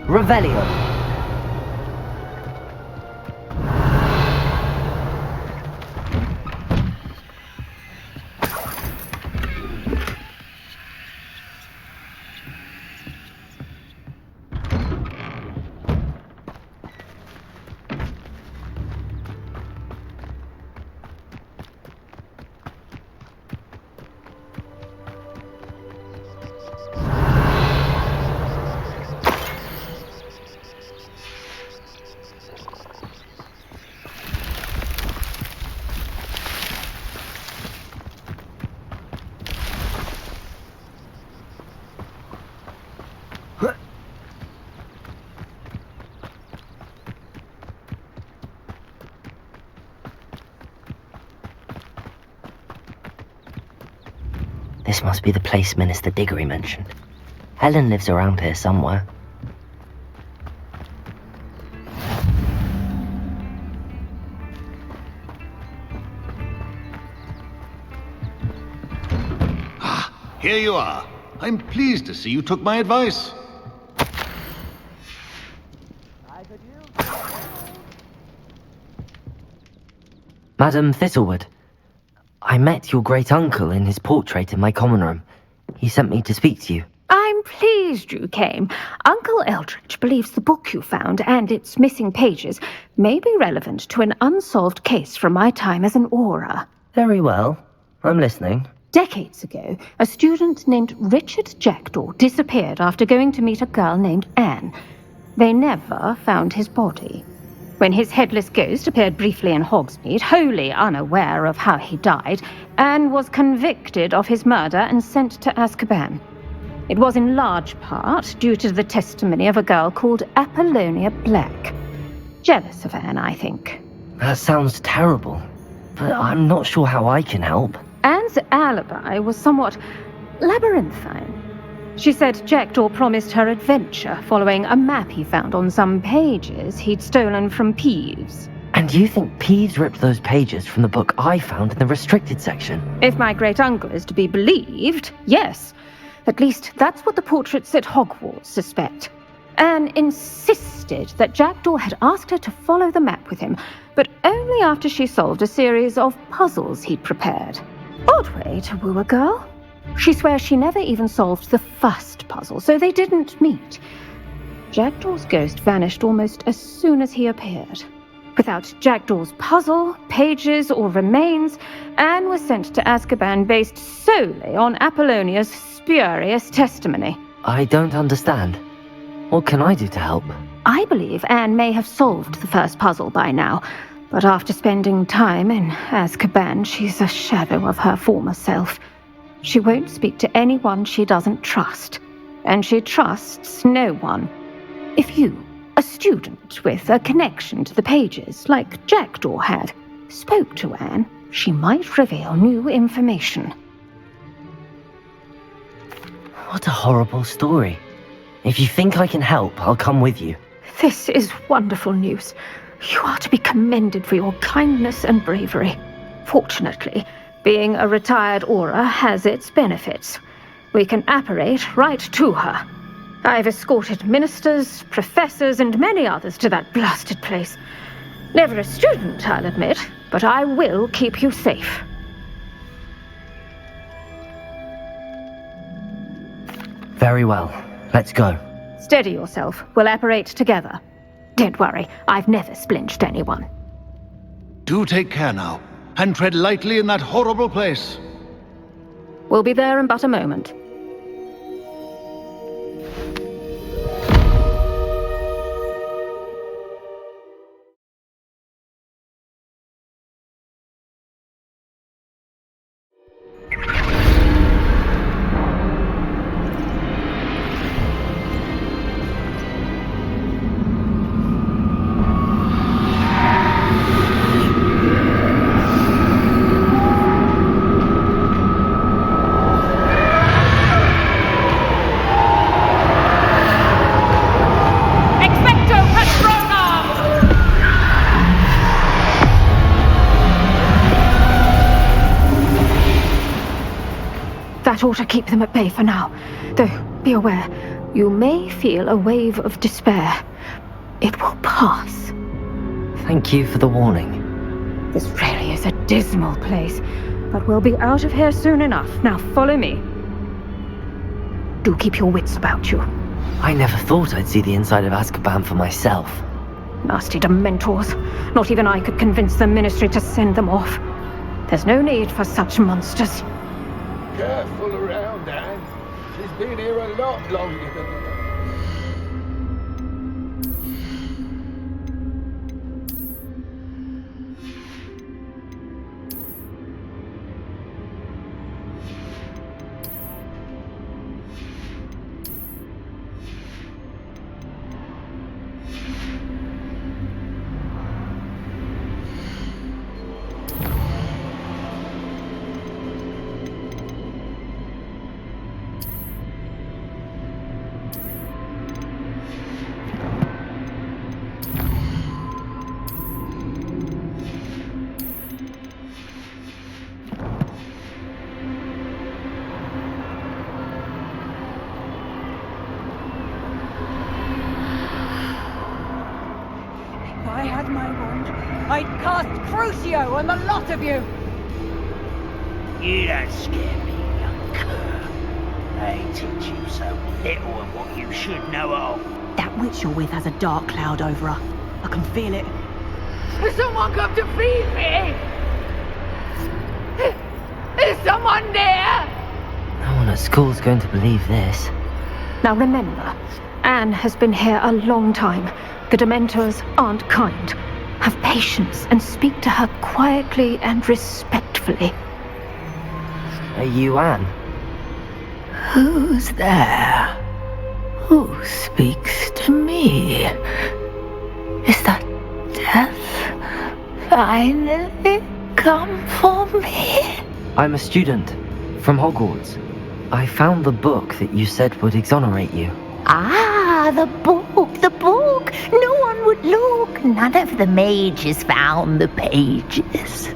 Revelio. This must be the place Minister Diggory mentioned. Helen lives around here somewhere. Ah, here you are. I'm pleased to see you took my advice. Madam Thistlewood, I met your great-uncle in his portrait in my common room. He sent me to speak to you. I'm pleased you came. Uncle Eldridge believes the book you found and its missing pages may be relevant to an unsolved case from my time as an Auror. Very well. I'm listening. Decades ago, a student named Richard Jackdaw disappeared after going to meet a girl named Anne. They never found his body. When his headless ghost appeared briefly in Hogsmeade, wholly unaware of how he died, Anne was convicted of his murder and sent to Azkaban. It was in large part due to the testimony of a girl called Apollonia Black. Jealous of Anne, I think. That sounds terrible, but I'm not sure how I can help. Anne's alibi was somewhat labyrinthine. She said Jackdaw promised her adventure following a map he found on some pages he'd stolen from Peeves. And you think Peeves ripped those pages from the book I found in the restricted section? If my great-uncle is to be believed, yes. At least that's what the portraits at Hogwarts suspect. Anne insisted that Jackdaw had asked her to follow the map with him, but only after she solved a series of puzzles he'd prepared. Odd way to woo a girl. She swears she never even solved the first puzzle, so they didn't meet. Jackdaw's ghost vanished almost as soon as he appeared. Without Jackdaw's puzzle, pages, or remains, Anne was sent to Azkaban based solely on Apollonia's spurious testimony. I don't understand. What can I do to help? I believe Anne may have solved the first puzzle by now, but after spending time in Azkaban, she's a shadow of her former self. She won't speak to anyone she doesn't trust, and she trusts no one. If you, a student with a connection to the pages, like Jackdaw had, spoke to Anne, she might reveal new information. What a horrible story. If you think I can help, I'll come with you. This is wonderful news. You are to be commended for your kindness and bravery. Fortunately, being a retired Auror has its benefits. We can apparate right to her. I've escorted ministers, professors, and many others to that blasted place. Never a student, I'll admit, but I will keep you safe. Very well. Let's go. Steady yourself. We'll apparate together. Don't worry, I've never splinched anyone. Do take care now, and tread lightly in that horrible place. We'll be there in but a moment. That ought to keep them at bay for now, though Be aware, you may feel a wave of despair. It will pass. Thank you for the warning. This really is a dismal place, but we'll be out of here soon enough. Now follow me. Do keep your wits about you. I never thought I'd see the inside of Azkaban for myself. Nasty Dementors. Not even I could convince the Ministry to send them off. There's no need for such monsters. Careful around, Anne. She's been here a lot longer than... If I had my wand, I'd cast Crucio on the lot of you! You don't scare me, young cur. They teach you so little of what you should know of. That witch you're with has a dark cloud over her. I can feel it. Has someone come to feed me? Is someone there? No one at school's going to believe this. Now remember, Anne has been here a long time. The Dementors aren't kind. Have patience and speak to her quietly and respectfully. Are you Anne? Who's there? Who speaks to me? Is that death finally come for me? I'm a student from Hogwarts. I found the book that you said would exonerate you. Ah, the book. No one would look. None of the mages found the pages.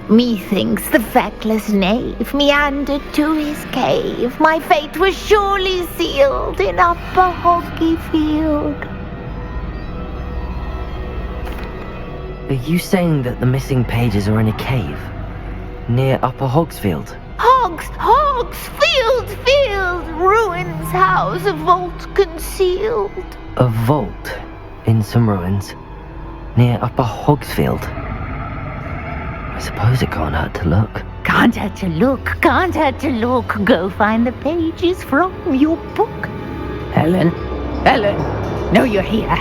Methinks the feckless knave meandered to his cave. My fate was surely sealed in Upper Hogsmeade. Are you saying that the missing pages are in a cave? Near Upper Hogsfield? Field, ruins house, a vault concealed. A vault in some ruins? Near Upper Hogsfield? I suppose it can't hurt to look. Can't hurt to look. Go find the pages from your book. Helen, no, you're here.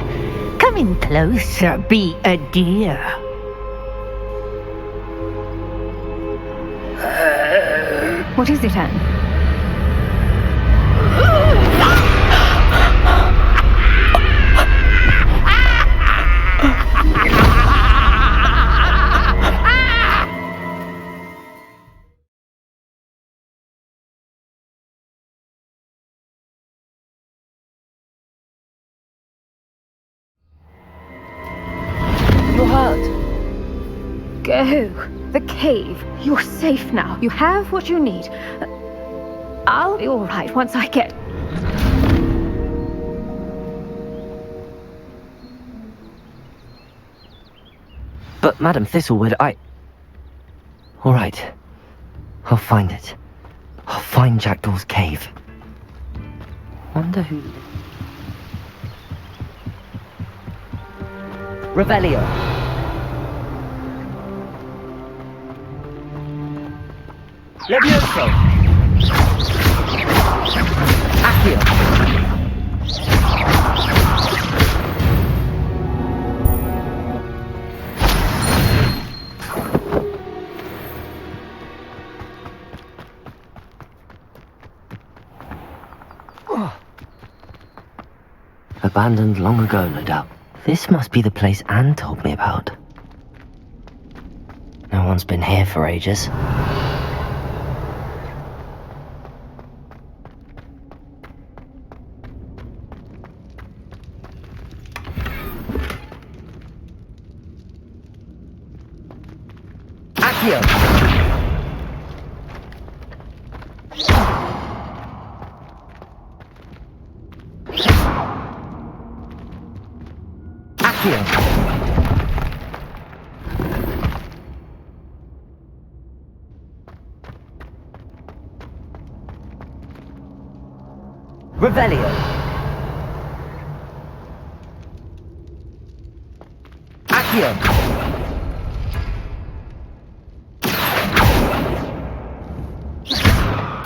Come in closer, be a dear. What is it, Anne? You're hurt. Go. The cave. You're safe now. You have what you need. I'll be all right once I get... But Madam Thistlewood, All right. I'll find it. I'll find Jackdaw's cave. Wonder who... Revelio. Levioso! Accio. Abandoned long ago, no doubt. This must be the place Anne told me about. No one's been here for ages. Accio! Accio! Revelio! Accio!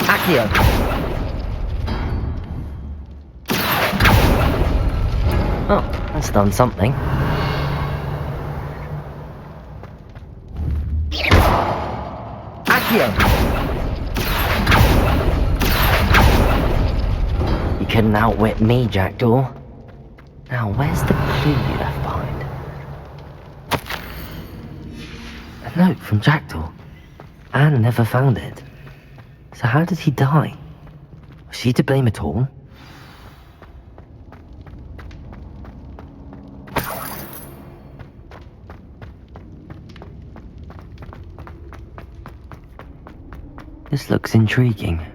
Accio! Oh, that's done something. Accio! You couldn't outwit me, Jackdaw. Now, where's the clue you left behind? A note from Jackdaw. Anne never found it. So how did he die? Was she to blame at all? This looks intriguing.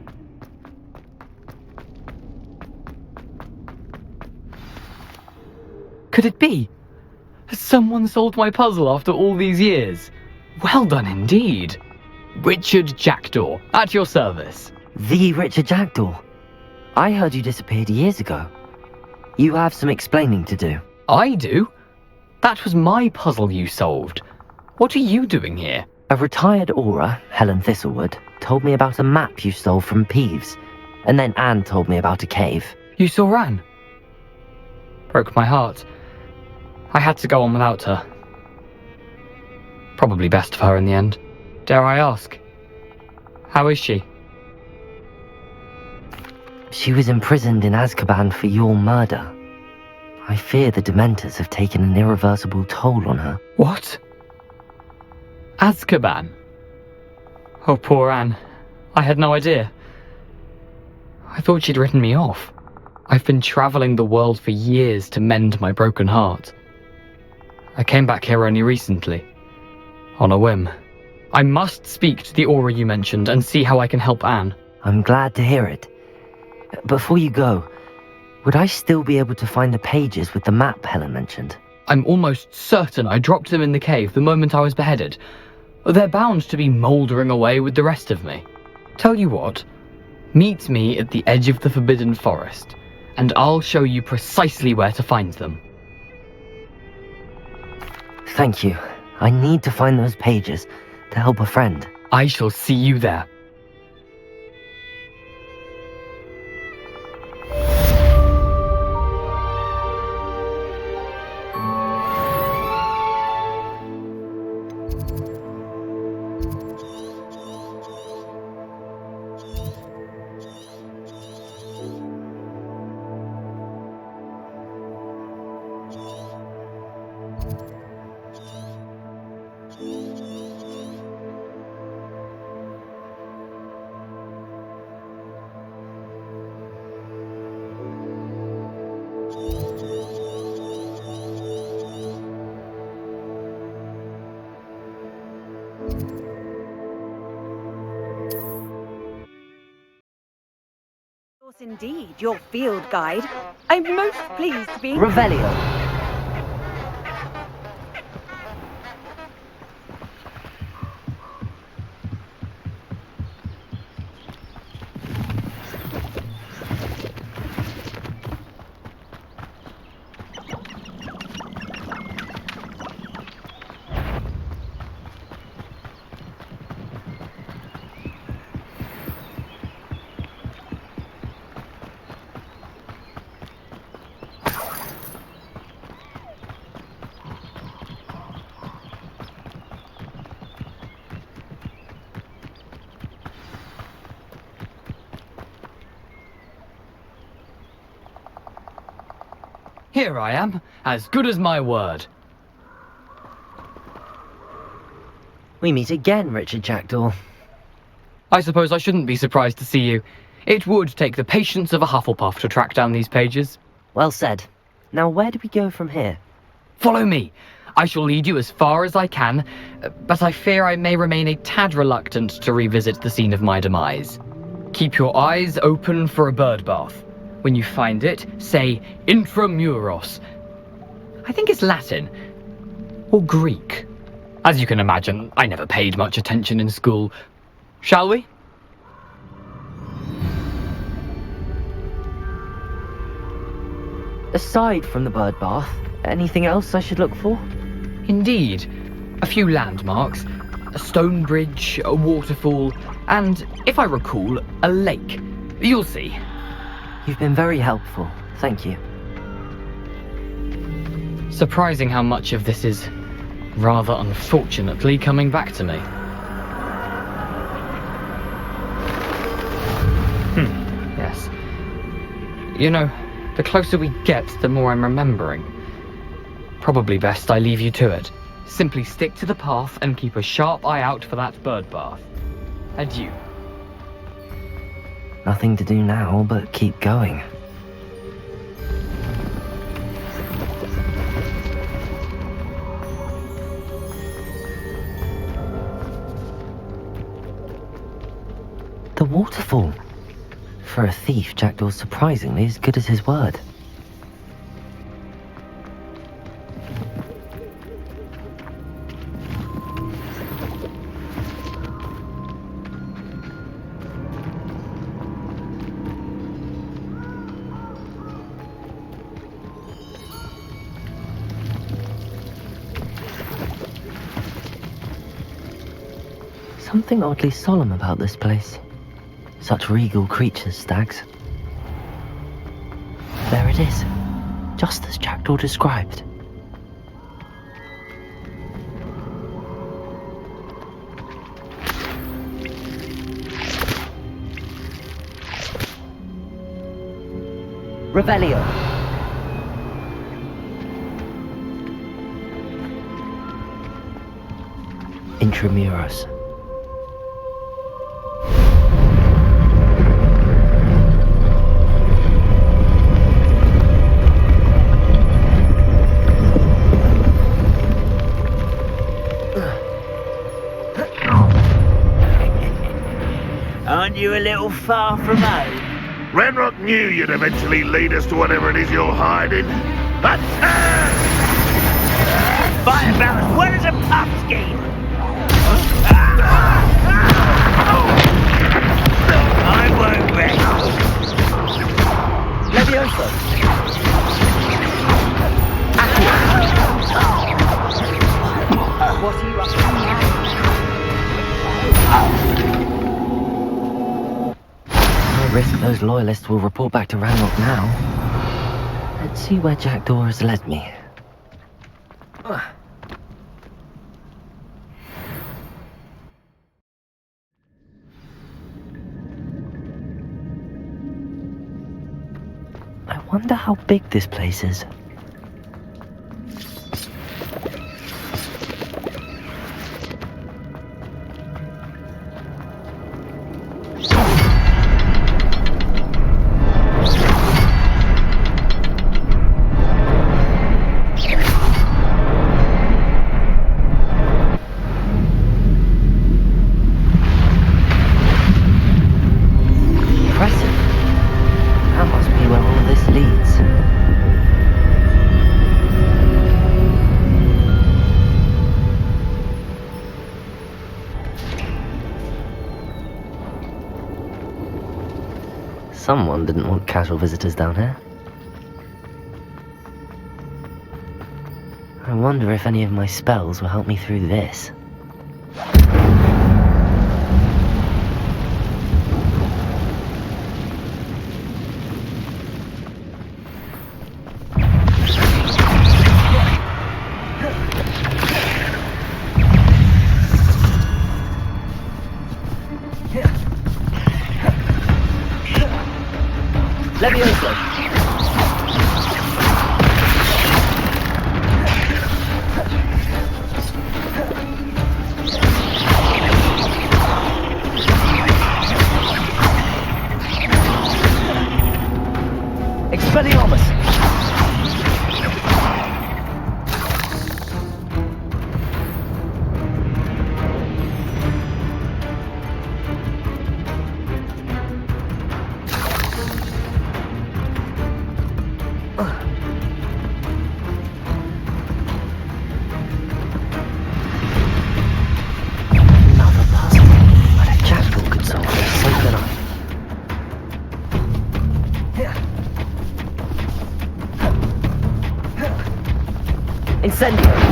Could it be? Has someone solved my puzzle after all these years? Well done indeed. Richard Jackdaw, at your service. The Richard Jackdaw. I heard you disappeared years ago. You have some explaining to do. I do? That was my puzzle you solved. What are you doing here? A retired Aura, Helen Thistlewood, told me about a map you stole from Peeves, and then Anne told me about a cave. You saw Anne? Broke my heart. I had to go on without her. Probably best for her in the end. Dare I ask? How is she? She was imprisoned in Azkaban for your murder. I fear the Dementors have taken an irreversible toll on her. What? Azkaban? Oh, poor Anne. I had no idea. I thought she'd written me off. I've been travelling the world for years to mend my broken heart. I came back here only recently, on a whim. I must speak to the Aura you mentioned and see how I can help Anne. I'm glad to hear it. Before you go, would I still be able to find the pages with the map Helen mentioned? I'm almost certain I dropped them in the cave the moment I was beheaded. They're bound to be mouldering away with the rest of me. Tell you what, meet me at the edge of the Forbidden Forest, and I'll show you precisely where to find them. Thank you. I need to find those pages to help a friend. I shall see you there. Indeed, your field guide. I'm most pleased to be... Revelio. Here I am, as good as my word. We meet again, Richard Jackdaw. I suppose I shouldn't be surprised to see you. It would take the patience of a Hufflepuff to track down these pages. Well said. Now where do we go from here? Follow me. I shall lead you as far as I can, but I fear I may remain a tad reluctant to revisit the scene of my demise. Keep your eyes open for a bird bath. When you find it, say Intramuros. I think it's Latin. Or Greek. As you can imagine, I never paid much attention in school. Shall we? Aside from the bird bath, anything else I should look for? Indeed. A few landmarks, a stone bridge, a waterfall, and, if I recall, a lake. You'll see. You've been very helpful. Thank you. Surprising how much of this is, rather unfortunately, coming back to me. Yes. You know, the closer we get, the more I'm remembering. Probably best I leave you to it. Simply stick to the path and keep a sharp eye out for that bird bath. Adieu. Nothing to do now but keep going. The waterfall. For a thief, Jackdaw's surprisingly as good as his word. Something oddly solemn about this place. Such regal creatures, stags. There it is, just as Jackdaw described. Revelio. Intramuros. Aren't you a little far from home? Ranrock knew you'd eventually lead us to whatever it is you're hiding. Attack! Fight about as well as a pumpkin! I won't rest. Levioso. What are you up to now? No risk those loyalists will report back to Ranrock now. Let's see where Jackdaw has led me. I wonder how big this place is. Someone didn't want casual visitors down here. I wonder if any of my spells will help me through this. Levioso. Expelliarmus. Incendio!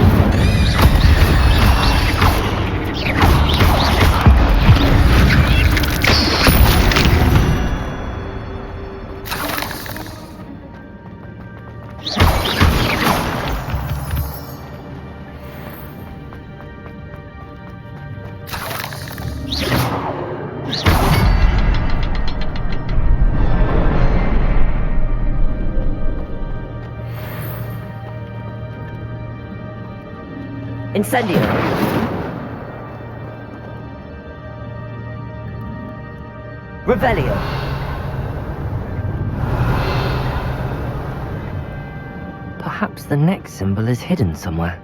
Incendio! Revelio! Perhaps the next symbol is hidden somewhere.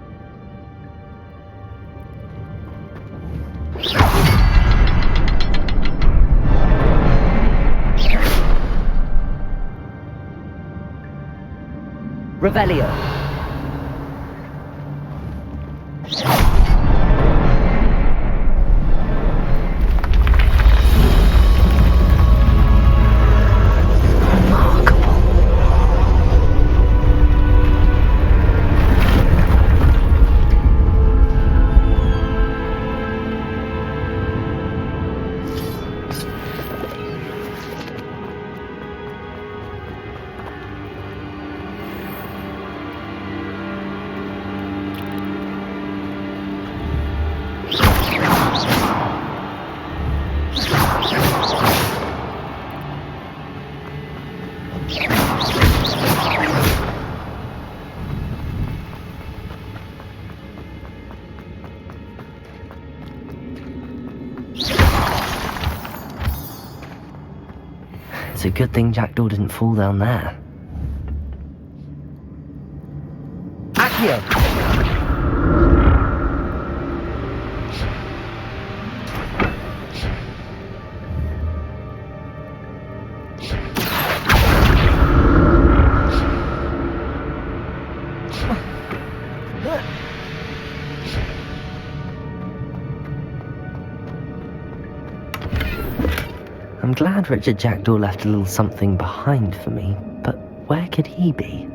Revelio! It's a good thing Jackdaw didn't fall down there. Accio! I'm glad Richard Jackdaw left a little something behind for me, but where could he be?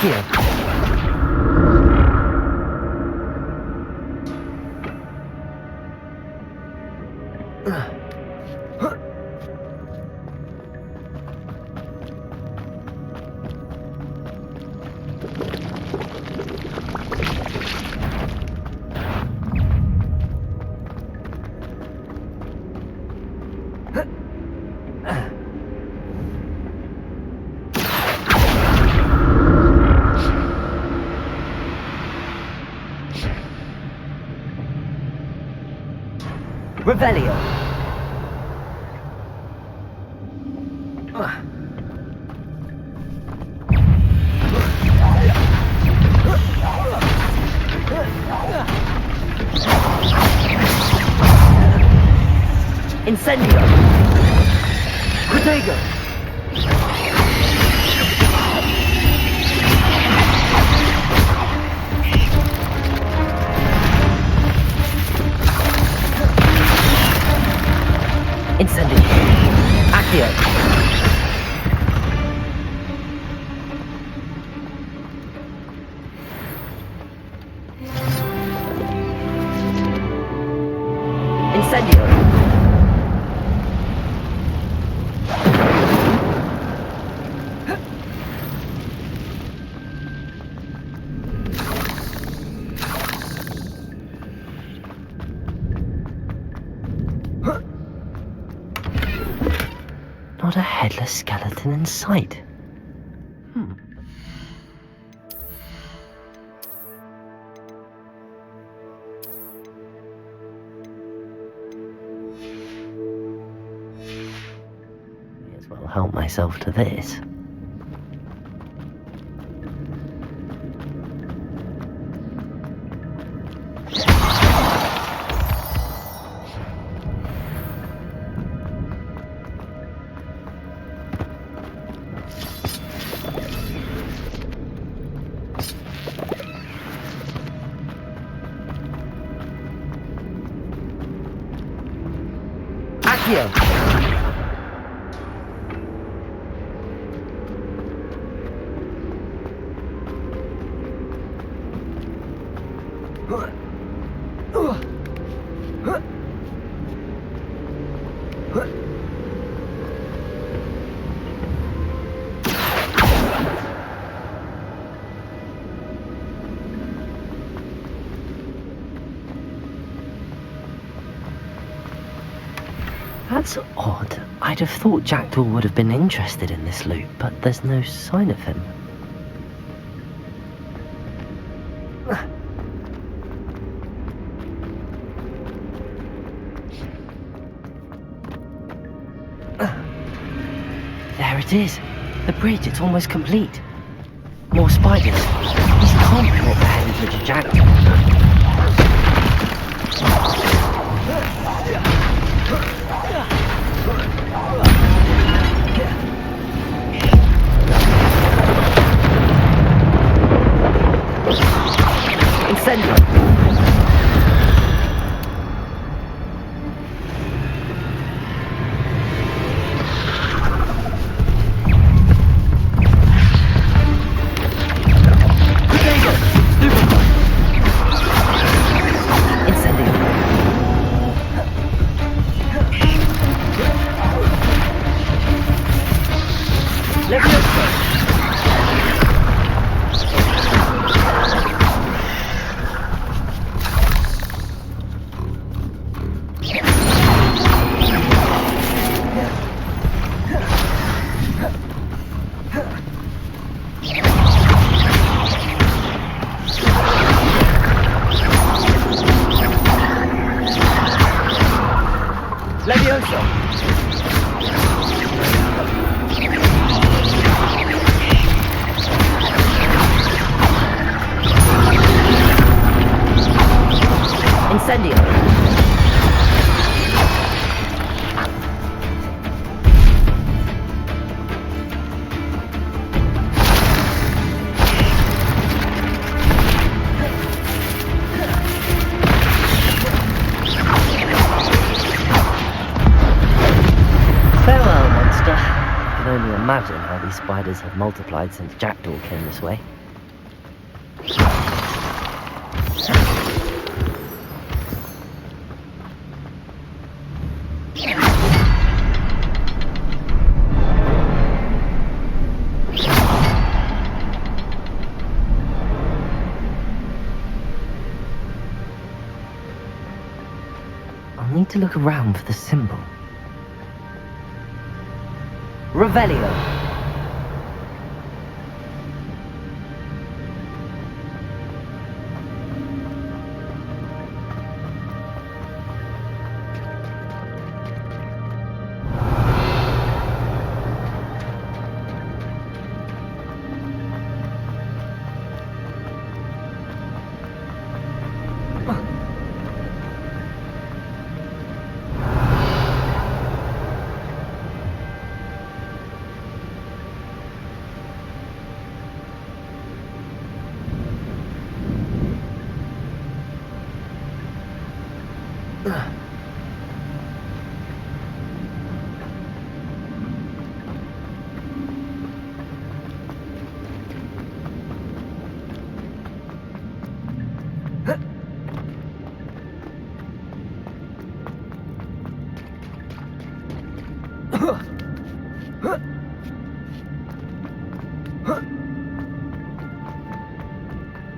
Here. Revelio. Incendio. Protego. Incendio. Accio. Incendio. a headless skeleton in sight. May as well help myself to this. That's odd. I'd have thought Jackdaw would have been interested in this loot, but there's no sign of him. There it is. The bridge, it's almost complete. More spiders. These can't be what the headed to Jackdaw. Imagine how these spiders have multiplied since Jackdaw came this way. I'll need to look around for the symbol. Revelio.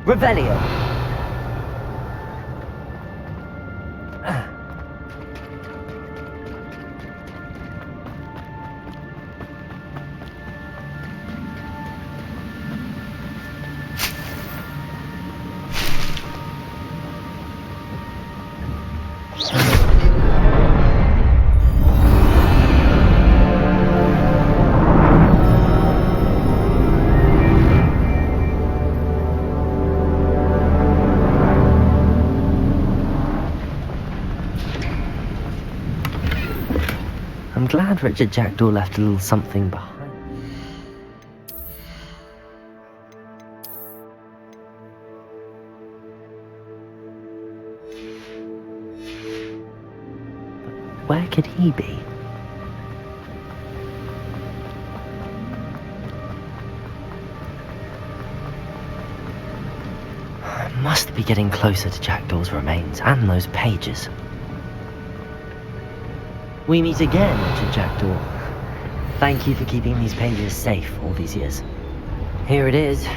Revelio. glad Richard Jackdaw left a little something behind. But where could he be? I must be getting closer to Jackdaw's remains and those pages. We meet again, Richard Jackdaw. Thank you for keeping these pages safe all these years. Here it is,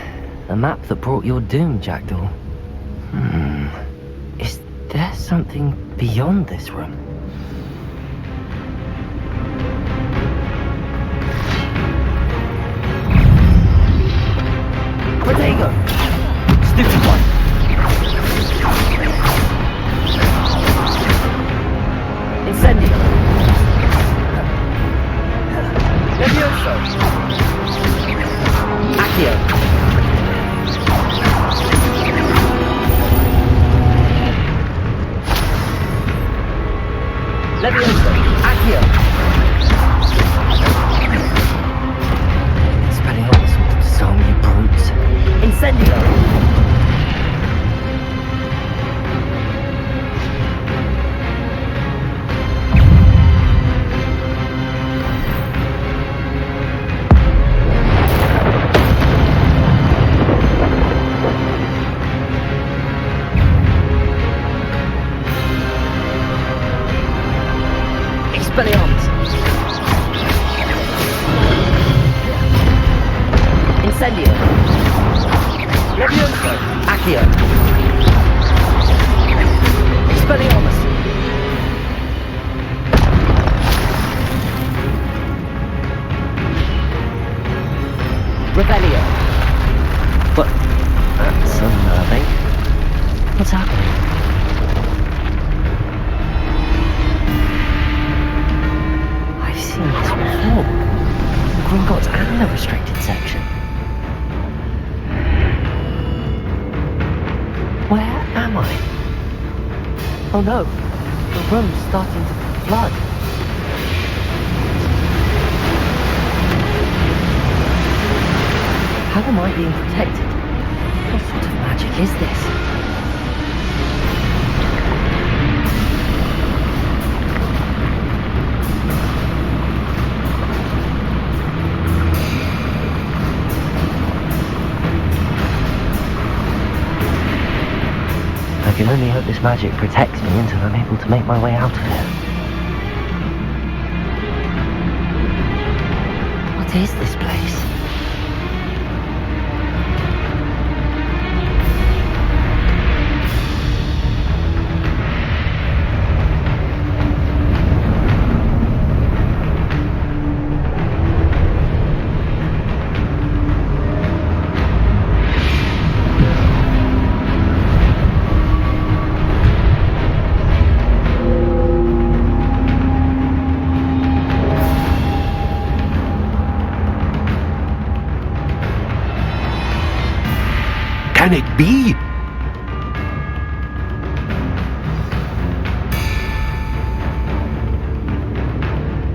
the map that brought your doom, Jackdaw. Is there something beyond this room? Protego! Stupid one! Incendio! Levioso! Accio! Levioso! Accio! Spelling all sorts of song, you brutes. Incendio! Expelliarmus! Incendio! Levioso! Accio! Expelliarmus! Revelio! What? That's unnerving. What's happening? I've seen this before. Gringotts and the restricted section. Where am I? Oh no, the room's starting to flood. How am I being protected? What sort of magic is this? I can only hope this magic protects me until I'm able to make my way out of here. What is this place? Can it be?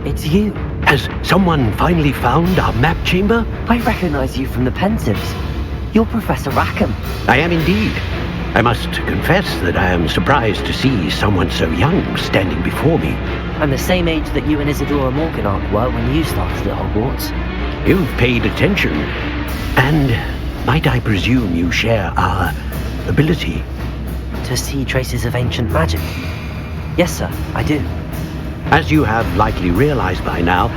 It's you. Has someone finally found our map chamber? I recognize you from the Pensives. You're Professor Rackham. I am indeed. I must confess that I am surprised to see someone so young standing before me. I'm the same age that you and Isadora Morganach were when you started at Hogwarts. You've paid attention. And might I presume you share our ability? To see traces of ancient magic? Yes, sir, I do. As you have likely realized by now,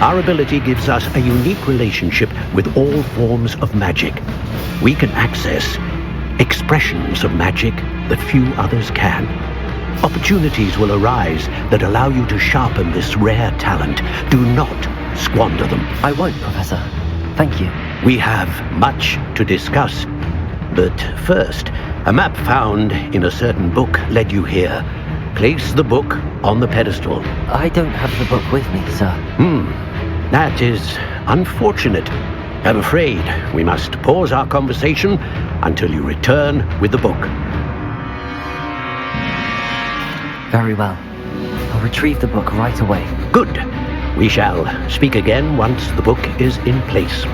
our ability gives us a unique relationship with all forms of magic. We can access expressions of magic that few others can. Opportunities will arise that allow you to sharpen this rare talent. Do not squander them. I won't, Professor. Thank you. We have much to discuss. But first, a map found in a certain book led you here. Place the book on the pedestal. I don't have the book with me, sir. That is unfortunate. I'm afraid we must pause our conversation until you return with the book. Very well. I'll retrieve the book right away. Good. We shall speak again once the book is in place.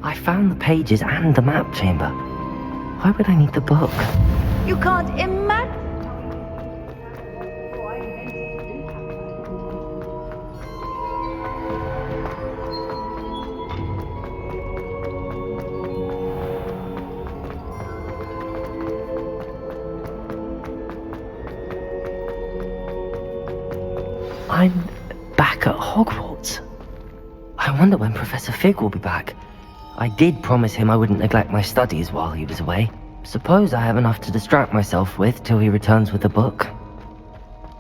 I found the pages and the map chamber. Why would I need the book? You can't imagine. I'm back at Hogwarts. I wonder when Professor Fig will be back. I did promise him I wouldn't neglect my studies while he was away. Suppose I have enough to distract myself with till he returns with the book.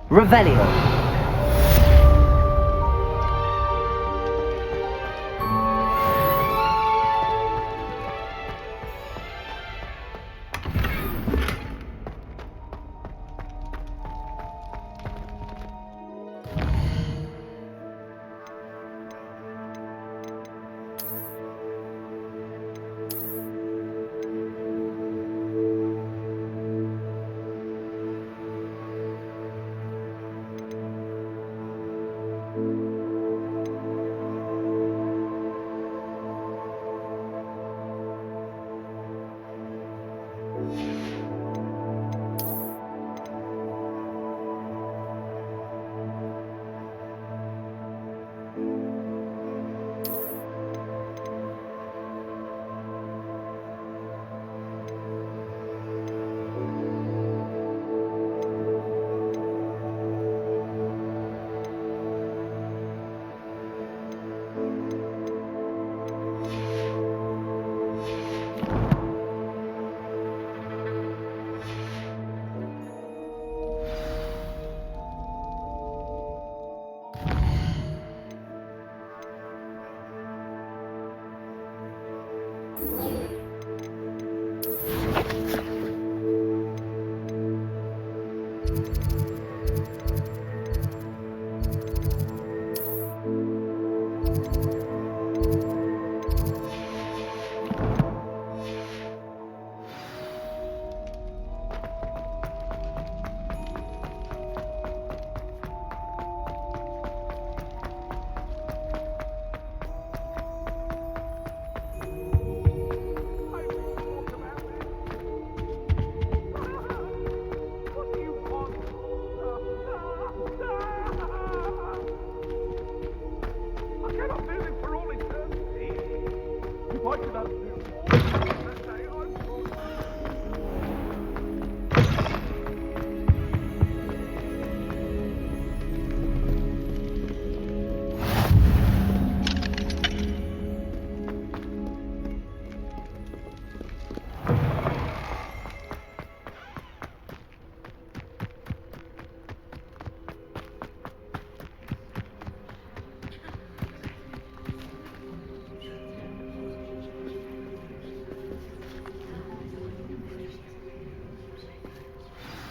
Revelio!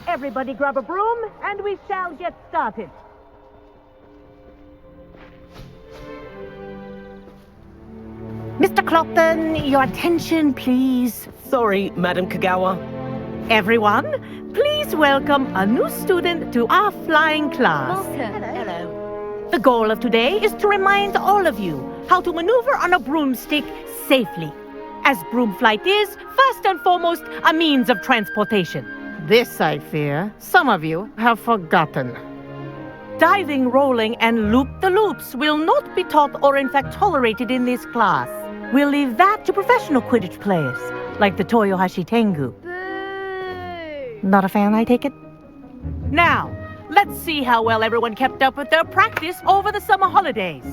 Everybody grab a broom, and we shall get started. Mr. Clopton, your attention, please. Sorry, Madam Kagawa. Everyone, please welcome a new student to our flying class. Hello. The goal of today is to remind all of you how to maneuver on a broomstick safely, as broom flight is, first and foremost, a means of transportation. This, I fear, some of you have forgotten. Diving, rolling, and loop-the-loops will not be taught or in fact tolerated in this class. We'll leave that to professional Quidditch players, like the Toyohashi Tengu. Not a fan, I take it? Now, let's see how well everyone kept up with their practice over the summer holidays.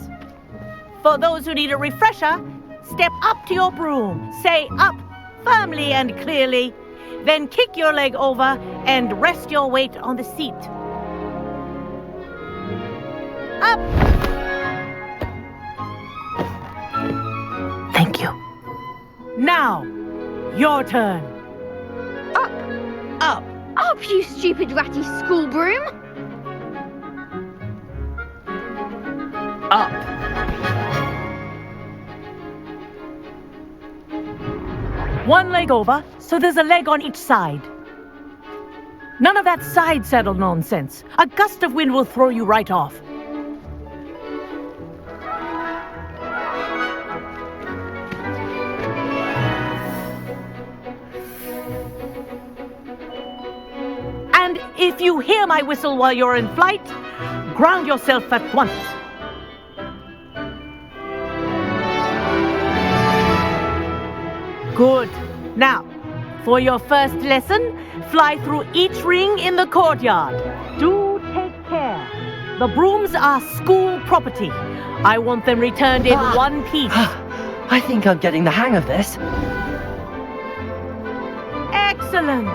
For those who need a refresher, step up to your broom, say up firmly and clearly, then kick your leg over and rest your weight on the seat. Up! Thank you. Now, your turn. Up! Up! Up, you stupid ratty school broom! Up! One leg over, so there's a leg on each side. None of that side saddle nonsense. A gust of wind will throw you right off. And if you hear my whistle while you're in flight, ground yourself at once. Good. Now, for your first lesson, fly through each ring in the courtyard. Do take care. The brooms are school property. I want them returned in one piece. I think I'm getting the hang of this. Excellent.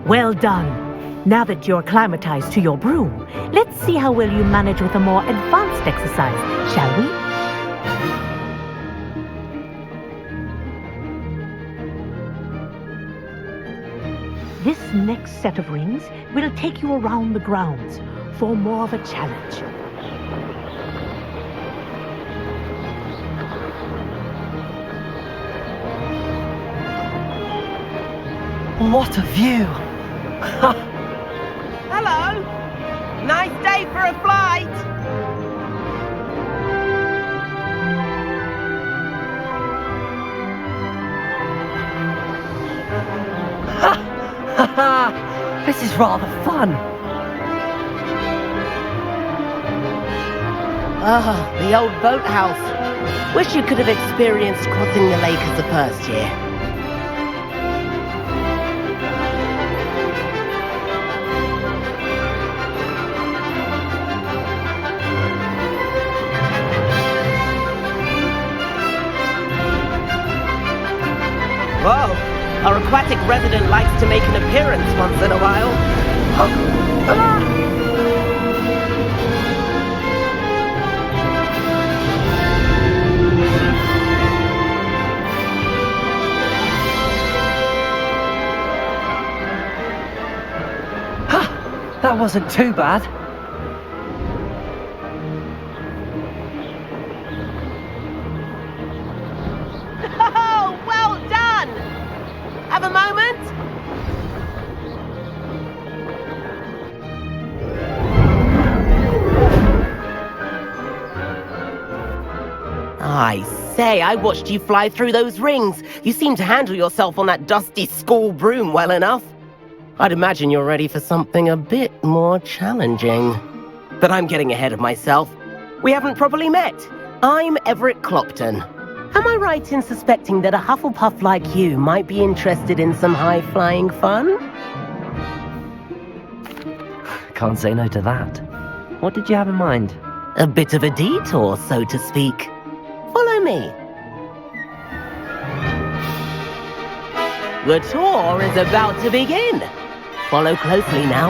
Well done. Now that you're acclimatized to your broom, let's see how well you manage with a more advanced exercise, shall we? This next set of rings will take you around the grounds for more of a challenge. What a view! Hello! Nice day for a flight! This is rather fun. Ah, the old boathouse. Wish you could have experienced crossing the lake as a first year. Whoa! Our aquatic resident likes to make an appearance once in a while. That wasn't too bad. Oh, well done! Have a moment? I say, I watched you fly through those rings. You seem to handle yourself on that dusty school broom well enough. I'd imagine you're ready for something a bit more challenging. But I'm getting ahead of myself. We haven't properly met. I'm Everett Clopton. Am I right in suspecting that a Hufflepuff like you might be interested in some high-flying fun? Can't say no to that. What did you have in mind? A bit of a detour, so to speak. Follow me. The tour is about to begin. Follow closely now.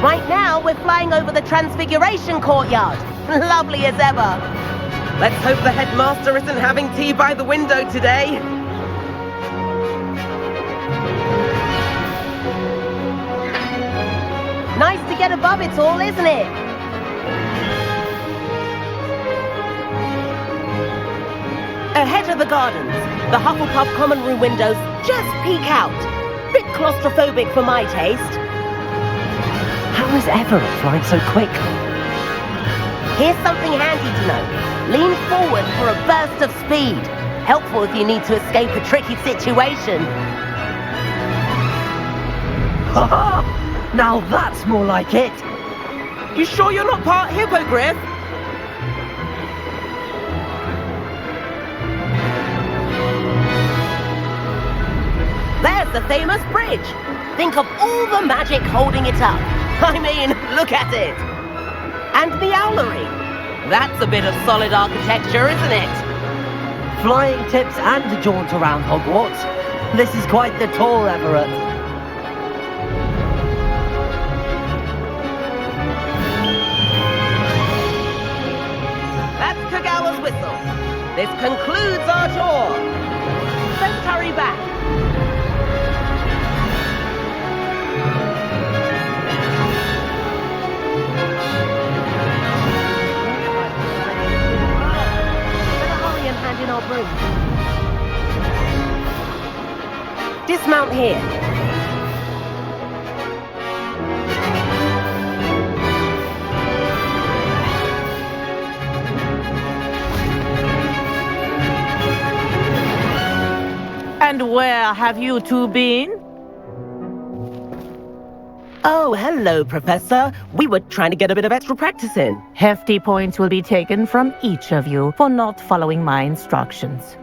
Right now, we're flying over the Transfiguration Courtyard. Lovely as ever. Let's hope the headmaster isn't having tea by the window today. Nice to get above it all, isn't it? Ahead of the gardens, the Hufflepuff common room windows just peek out. Bit claustrophobic for my taste. How is Everett flying so quickly? Here's something handy to know. Lean forward for a burst of speed. Helpful if you need to escape a tricky situation. Now that's more like it. You sure you're not part hippogriff? There's the famous bridge. Think of all the magic holding it up. I mean, look at it. And the owlery. That's a bit of solid architecture, isn't it? Flying tips and a jaunt around Hogwarts. This is quite the tour, Everett. That's Kagawa's whistle. This concludes our tour. Let's hurry back. In our broom. Dismount here. And where have you two been? Oh, hello, Professor. We were trying to get a bit of extra practice in. Hefty points will be taken from each of you for not following my instructions.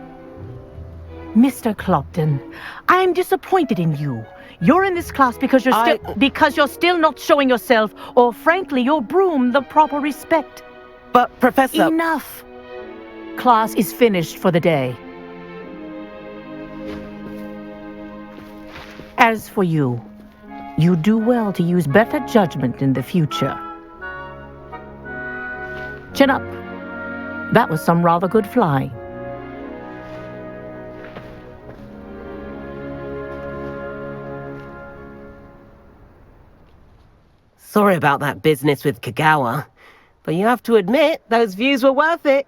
Mr. Clopton, I'm disappointed in you. You're in this class because you're still not showing yourself, or frankly, your broom, the proper respect. But, Professor... Enough! Class is finished for the day. As for you, you do well to use better judgment in the future. Chin up. That was some rather good flying. Sorry about that business with Kagawa, but you have to admit, those views were worth it.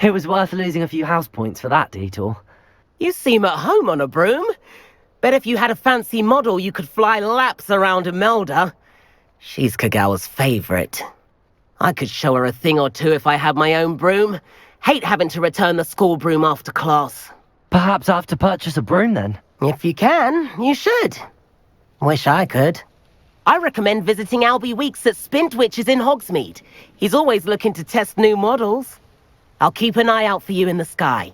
It was worth losing a few house points for that detour. You seem at home on a broom. Bet if you had a fancy model, you could fly laps around Imelda. She's Kagawa's favorite. I could show her a thing or two if I had my own broom. Hate having to return the school broom after class. Perhaps I have to purchase a broom then? If you can, you should. Wish I could. I recommend visiting Albie Weeks at Spintwitches in Hogsmeade. He's always looking to test new models. I'll keep an eye out for you in the sky.